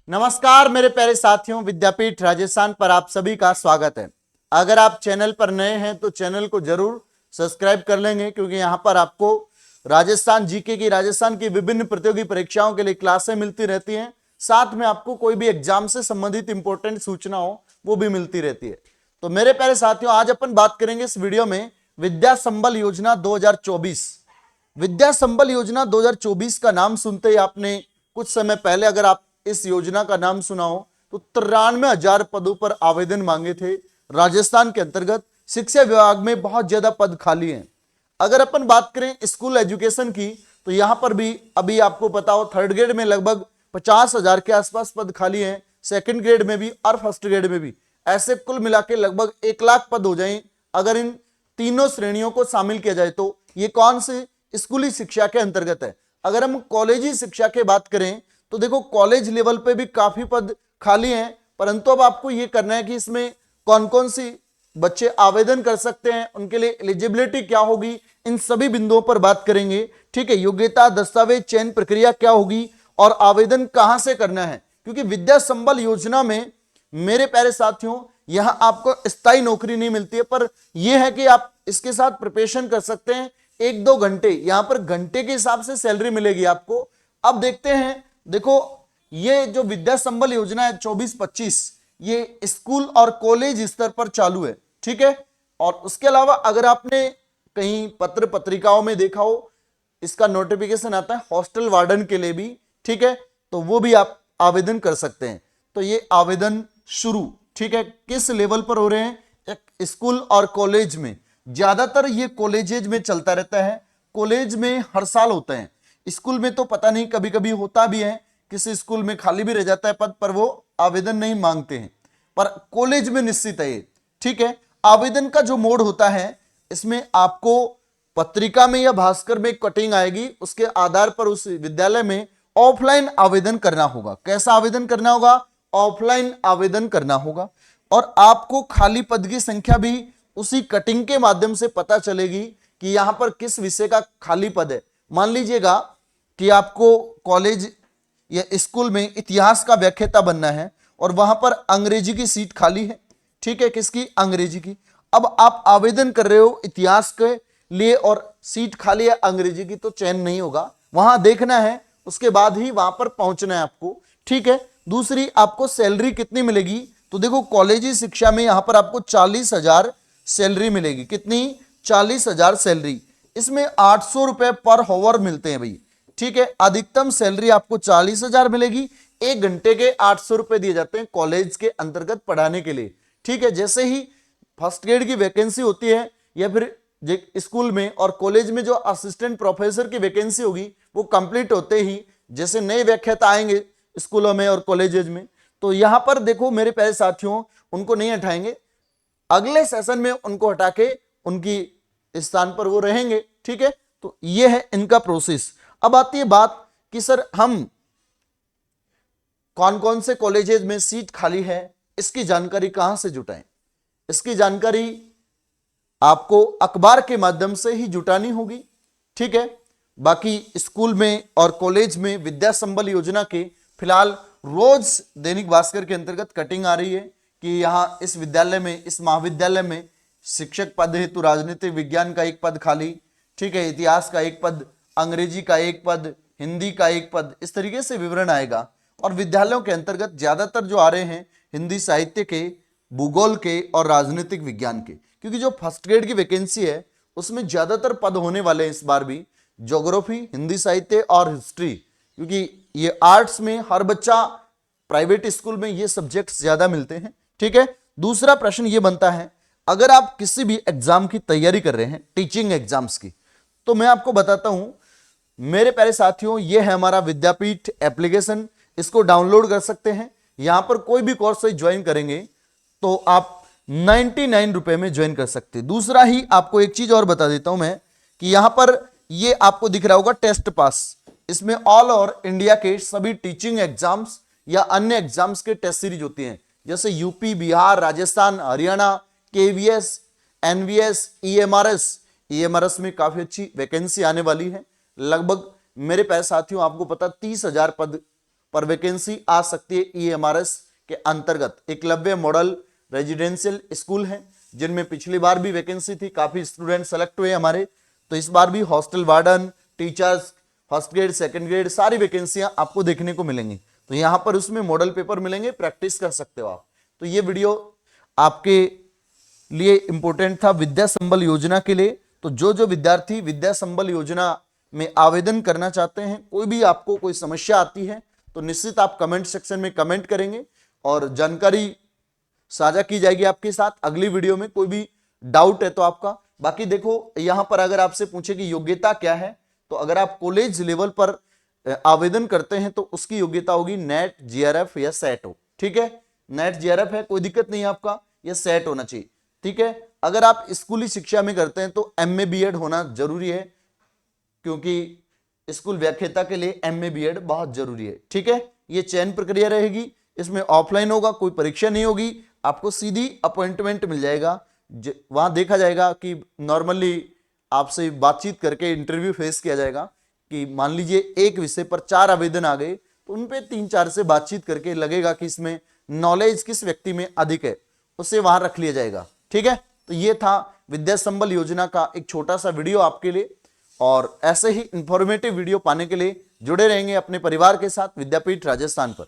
नमस्कार मेरे प्यारे साथियों, विद्यापीठ राजस्थान पर आप सभी का स्वागत है। अगर आप चैनल पर नए हैं तो चैनल को जरूर सब्सक्राइब कर लेंगे, क्योंकि यहाँ पर आपको राजस्थान जीके की, राजस्थान की विभिन्न प्रतियोगी परीक्षाओं के लिए क्लासें मिलती रहती हैं। साथ में आपको कोई भी एग्जाम से संबंधित इंपॉर्टेंट सूचना हो वो भी मिलती रहती है। तो मेरे प्यारे साथियों, आज अपन बात करेंगे इस वीडियो में विद्या संबल योजना 2024। विद्या संबल योजना 2024 का नाम सुनते ही आपने कुछ समय पहले, अगर आप इस योजना का नाम सुना हो, तो 93,000 पदों पर आवेदन मांगे थे। राजस्थान के अंतर्गत शिक्षा विभाग में बहुत ज्यादा पद खाली हैं। अगर अपन बात करें स्कूल एजुकेशन की, तो यहां पर भी अभी आपको पता हो, थर्ड ग्रेड में लगभग 50,000 के आसपास पद खाली हैं, सेकंड ग्रेड में भी और फर्स्ट ग्रेड में भी। ऐसे कुल मिला के लगभग 1 लाख पद हो जाए अगर इन तीनों श्रेणियों को शामिल किया जाए तो। ये कौन से स्कूली शिक्षा के अंतर्गत है। अगर हम कॉलेजी शिक्षा की बात करें तो देखो, कॉलेज लेवल पे भी काफी पद खाली हैं, परंतु अब आपको ये करना है कि इसमें कौन कौन सी बच्चे आवेदन कर सकते हैं, उनके लिए एलिजिबिलिटी क्या होगी, इन सभी बिंदुओं पर बात करेंगे। ठीक है, योग्यता, दस्तावेज, चयन प्रक्रिया क्या होगी और आवेदन कहां से करना है। क्योंकि विद्या संबल योजना में मेरे प्यारे साथियों, यहां आपको स्थायी नौकरी नहीं मिलती है, पर यह है कि आप इसके साथ प्रिपरेशन कर सकते हैं 1-2 घंटे। यहां पर घंटे के हिसाब से सैलरी मिलेगी आपको। अब देखते हैं, देखो ये जो विद्या संबल योजना है 24-25, ये स्कूल और कॉलेज स्तर पर चालू है। ठीक है, और उसके अलावा अगर आपने कहीं पत्र पत्रिकाओं में देखा हो, इसका नोटिफिकेशन आता है हॉस्टल वार्डन के लिए भी। ठीक है, तो वो भी आप आवेदन कर सकते हैं। तो ये आवेदन शुरू, ठीक है, किस लेवल पर हो रहे हैं, एक स्कूल और कॉलेज में। ज्यादातर ये कॉलेजेज में चलता रहता है, कॉलेज में हर साल होते हैं। स्कूल में तो पता नहीं, कभी कभी होता भी है, किसी स्कूल में खाली भी रह जाता है पद, पर वो आवेदन नहीं मांगते हैं, पर कॉलेज में निश्चित है ये। ठीक है, आवेदन का जो मोड होता है, इसमें आपको पत्रिका में या भास्कर में कटिंग आएगी, उसके आधार पर उस विद्यालय में ऑफलाइन आवेदन करना होगा। कैसा आवेदन करना होगा, ऑफलाइन आवेदन करना होगा। और आपको खाली पद की संख्या भी उसी कटिंग के माध्यम से पता चलेगी कि यहां पर किस विषय का खाली पद है। मान लीजिएगा कि आपको कॉलेज या स्कूल में इतिहास का व्याख्याता बनना है और वहां पर अंग्रेजी की सीट खाली है। ठीक है, किसकी, अंग्रेजी की। अब आप आवेदन कर रहे हो इतिहास के लिए और सीट खाली है अंग्रेजी की, तो चयन नहीं होगा। वहां देखना है, उसके बाद ही वहां पर पहुंचना है आपको। ठीक है, दूसरी, आपको सैलरी कितनी मिलेगी, तो देखो कॉलेजी शिक्षा में यहां पर आपको 40,000 सैलरी मिलेगी। कितनी, 40,000 सैलरी। इसमें 800 रुपए पर हॉवर मिलते हैं भाई। ठीक है, अधिकतम सैलरी आपको 40,000 मिलेगी। 1 घंटे के 800 रुपए दिए जाते हैं कॉलेज के अंतर्गत पढ़ाने के लिए। ठीक है, जैसे ही फर्स्ट ग्रेड की वैकेंसी होती है या फिर स्कूल में और कॉलेज में जो असिस्टेंट प्रोफेसर की वैकेंसी होगी, वो कंप्लीट होते ही जैसे नए व्याख्याता आएंगे स्कूलों में और कॉलेजेज में, तो यहां पर देखो मेरे प्यारे साथियों, उनको नहीं हटाएंगे, अगले सेशन में उनको हटा के उनकी स्थान पर वो रहेंगे। ठीक है, तो ये है इनका प्रोसेस। अब आती है बात कि सर हम कौन कौन से कॉलेजेस में सीट खाली है, इसकी जानकारी कहां से जुटाएं। इसकी जानकारी आपको अखबार के माध्यम से ही जुटानी होगी। ठीक है, बाकी स्कूल में और कॉलेज में विद्या संबल योजना के फिलहाल रोज दैनिक भास्कर के अंतर्गत कटिंग आ रही है कि यहां इस विद्यालय में, इस महाविद्यालय में शिक्षक पद हेतु राजनीतिक विज्ञान का 1 पद खाली। ठीक है, इतिहास का 1 पद, अंग्रेजी का 1 पद, हिंदी का 1 पद, इस तरीके से विवरण आएगा। और विद्यालयों के अंतर्गत ज्यादातर जो आ रहे हैं हिंदी साहित्य के, भूगोल के और राजनीतिक विज्ञान के, क्योंकि जो फर्स्ट ग्रेड की वैकेंसी है उसमें ज्यादातर पद होने वाले हैं इस बार भी, ज्योग्राफी, हिंदी साहित्य और हिस्ट्री। क्योंकि ये आर्ट्स में हर बच्चा, प्राइवेट स्कूल में ये सब्जेक्ट्स ज्यादा मिलते हैं। ठीक है, दूसरा प्रश्न ये बनता है, अगर आप किसी भी एग्जाम की तैयारी कर रहे हैं, टीचिंग एग्जाम्स की, तो मैं आपको बताता हूं मेरे प्यारे साथियों, ये है हमारा विद्यापीठ एप्लीकेशन। इसको डाउनलोड कर सकते हैं। यहां पर कोई भी कोर्स ज्वाइन करेंगे तो आप 99 रुपए में ज्वाइन कर सकते हैं। दूसरा ही आपको एक चीज और बता देता हूं मैं कि यहां पर ये आपको दिख रहा होगा टेस्ट पास। इसमें ऑल ओवर इंडिया के सभी टीचिंग एग्जाम्स या अन्य एग्जाम्स के टेस्ट सीरीज होती हैं, जैसे UP, Bihar, Rajasthan, Haryana, KVS, NVS, EMRS में काफी अच्छी वैकेंसी आने वाली है। लगभग मेरे प्यारे साथियों, आपको पता 30,000 पद पर वैकेंसी आ सकती है ईएमआरएस के अंतर्गत। एकलव्य मॉडल रेजिडेंशियल स्कूल है जिनमें पिछली बार भी वैकेंसी थी, काफी स्टूडेंट सेलेक्ट हुए हमारे, तो इस बार भी hostel warden, teachers, first grade, second grade, सारी वैकेंसियां आपको देखने को मिलेंगी। तो यहां पर उसमें मॉडल पेपर मिलेंगे, प्रैक्टिस कर सकते हो आप। तो ये वीडियो आपके लिए इंपॉर्टेंट था विद्या संबल योजना के लिए। तो जो विद्यार्थी विद्या संबल योजना में आवेदन करना चाहते हैं, कोई भी आपको कोई समस्या आती है तो निश्चित आप कमेंट सेक्शन में कमेंट करेंगे और जानकारी साझा की जाएगी आपके साथ अगली वीडियो में। कोई भी डाउट है तो आपका, बाकी देखो यहां पर अगर आपसे पूछे कि योग्यता क्या है, तो अगर आप कॉलेज लेवल पर आवेदन करते हैं तो उसकी योग्यता होगी नेट, जीआरएफ या सेट हो। ठीक है, नेट जीआरएफ है, कोई दिक्कत नहीं है आपका, यह सेट होना चाहिए। ठीक है, अगर आप स्कूली शिक्षा में करते हैं तो एमए बीएड होना जरूरी है, क्योंकि स्कूल व्याख्याता के एमए बीएड बहुत जरूरी है। ठीक है, ये चयन प्रक्रिया रहेगी, इसमें ऑफलाइन होगा, कोई परीक्षा नहीं होगी, आपको सीधी अपॉइंटमेंट मिल जाएगा। वहां देखा जाएगा कि नॉर्मली आपसे बातचीत करके इंटरव्यू फेस किया जाएगा कि मान लीजिए एक विषय पर 4 आवेदन आ गए तो उन पे 3-4 से बातचीत करके लगेगा कि इसमें नॉलेज किस व्यक्ति में अधिक है, उसे वहां रख लिया जाएगा। ठीक है, तो ये था विद्या संबल योजना का एक छोटा सा वीडियो आपके लिए, और ऐसे ही इंफॉर्मेटिव वीडियो पाने के लिए जुड़े रहेंगे अपने परिवार के साथ विद्यापीठ राजस्थान पर।